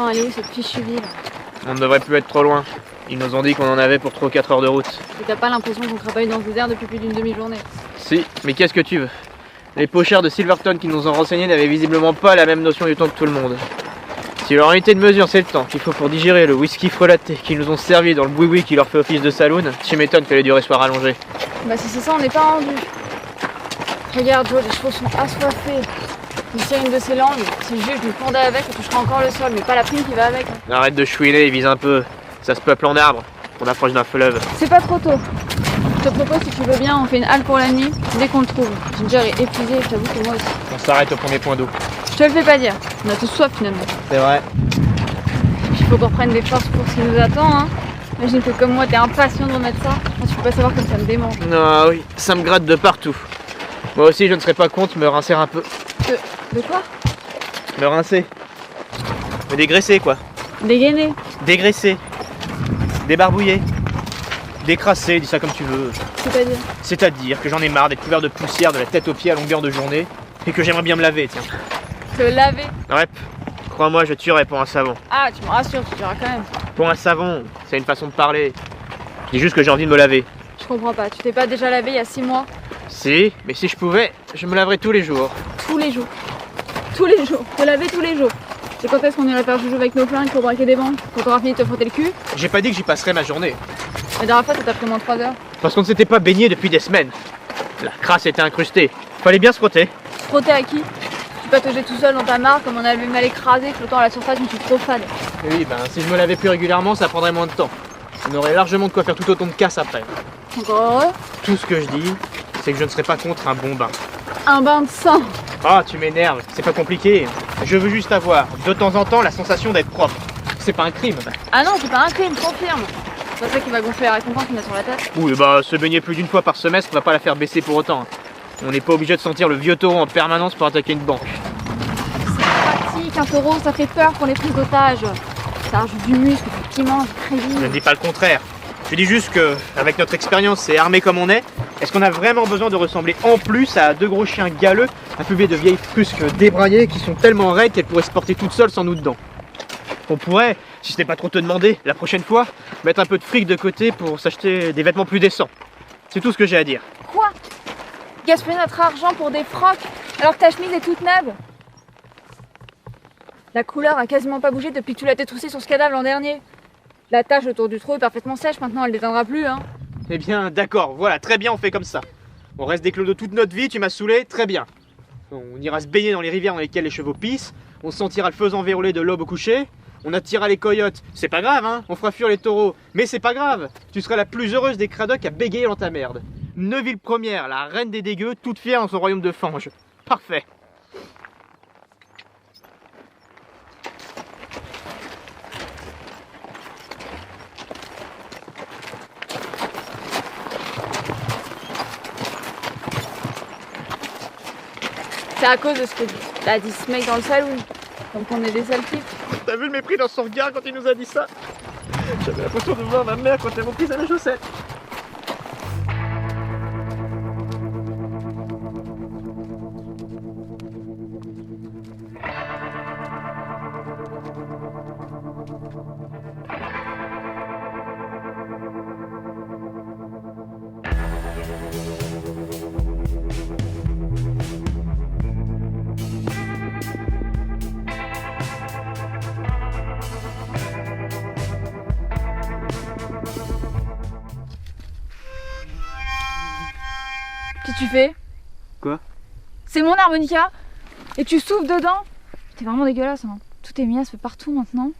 Attends, elle est où cette fichue ville? On ne devrait plus être trop loin. Ils nous ont dit qu'on en avait pour 3 ou 4 heures de route. Et t'as pas l'impression qu'on travaille dans ce désert depuis plus d'une demi-journée? Si, mais qu'est-ce que tu veux? Les pocheurs de Silverton qui nous ont renseignés n'avaient visiblement pas la même notion du temps que tout le monde. Si leur unité de mesure c'est le temps qu'il faut pour digérer le whisky frelaté qu'ils nous ont servi dans le boui-boui qui leur fait office de saloon, tu m'étonnes que les durées soient rallongées. Bah si c'est ça, on n'est pas rendu. Regarde Joe, les chevaux sont assoiffés. Si c'est une de ces langues, si le juge nous pendait avec, on touchera encore le sol, mais pas la prime qui va avec. Hein. Arrête de chouiner, ils visent un peu. Ça se peuple en arbres. On approche d'un fleuve. C'est pas trop tôt. Je te propose, si tu veux bien, on fait une halte pour la nuit, dès qu'on le trouve. Ginger est épuisé, je t'avoue que moi aussi. On s'arrête au premier point d'eau. Je te le fais pas dire, on a tous soif finalement. C'est vrai. Il faut qu'on reprenne des forces pour ce qui nous attend, hein. Imagine que comme moi, t'es impatient de remettre ça. Moi, tu peux pas savoir comme ça me démange. Ah oui, ça me gratte de partout. Moi aussi, je ne serais pas contre me rincer un peu. De quoi? Me rincer. Me dégraisser, quoi. Dégainer. Dégraisser. Débarbouiller. Décrasser, dis ça comme tu veux. C'est-à-dire? C'est-à-dire que j'en ai marre d'être couvert de poussière de la tête aux pieds à longueur de journée et que j'aimerais bien me laver, tiens. Te laver? Ouais, crois-moi, je tuerais pour un savon. Ah, tu me rassures, tu diras quand même. Pour un savon, c'est une façon de parler. Je dis juste que j'ai envie de me laver. Je comprends pas, tu t'es pas déjà lavé il y a 6 mois? Si, mais si je pouvais, je me laverais tous les jours. Tous les jours. Tous les jours. Te laver tous les jours. C'est quand est-ce qu'on irait faire joujou avec nos flingues pour braquer des banques? Quand t'auras fini de te frotter le cul? J'ai pas dit que j'y passerais ma journée. La dernière fois, ça t'a pris moins de 3 heures. Parce qu'on ne s'était pas baigné depuis des semaines. La crasse était incrustée. Fallait bien se frotter. Frotter à qui? Tu pataugeais tout seul dans ta mare comme on avait mal écrasé, flottant à la surface, mais tu es trop fade. Et oui, ben si je me lavais plus régulièrement, ça prendrait moins de temps. On aurait largement de quoi faire tout autant de casse après. Encore heureux? Tout ce que je dis, c'est que je ne serais pas contre un bon bain. Un bain de sang. Ah, tu m'énerves, c'est pas compliqué. Je veux juste avoir, de temps en temps, la sensation d'être propre. C'est pas un crime. Ah non, c'est pas un crime, confirme. C'est pas ça qui va gonfler la récompense qu'on a sur la tête. Oui, bah se baigner plus d'une fois par semestre va pas la faire baisser pour autant. On n'est pas obligé de sentir le vieux taureau en permanence pour attaquer une banque. C'est pratique, un taureau, ça fait peur pour les prises d'otages. Ça rajoute du muscle, du piment, du crédit. Je ne dis pas le contraire. Je dis juste que, avec notre expérience et armé comme on est-ce qu'on a vraiment besoin de ressembler en plus à deux gros chiens galeux, affubés de vieilles frusques débraillées qui sont tellement raides qu'elles pourraient se porter toutes seules sans nous dedans? On pourrait, si ce n'est pas trop te demander, la prochaine fois, mettre un peu de fric de côté pour s'acheter des vêtements plus décents. C'est tout ce que j'ai à dire. Quoi? Gaspiller notre argent pour des frocs alors que ta chemise est toute neuve? La couleur a quasiment pas bougé depuis que tu l'as détroussée sur ce cadavre l'an dernier. La tache autour du trou est parfaitement sèche, maintenant elle déteindra plus, hein. Eh bien, d'accord, voilà, très bien, on fait comme ça. On reste des clodos toute notre vie, tu m'as saoulé, très bien. On ira se baigner dans les rivières dans lesquelles les chevaux pissent, on se sentira le faisan vérolé de l'aube au coucher, on attirera les coyotes, c'est pas grave, hein, on fera fuir les taureaux, mais c'est pas grave, tu seras la plus heureuse des cradocs à bégayer dans ta merde. Neuville première, la reine des dégueux, toute fière dans son royaume de fange. Parfait. C'est à cause de ce que t'as dit ce mec dans le saloon. Comme qu'on est des sales types. T'as vu le mépris dans son regard quand il nous a dit ça? J'avais l'impression de voir ma mère quand elle m'a prise à la chaussette. Qu'est-ce que tu fais? Quoi? C'est mon harmonica. Et tu souffles dedans? T'es vraiment dégueulasse, hein. Tout est miasme partout maintenant.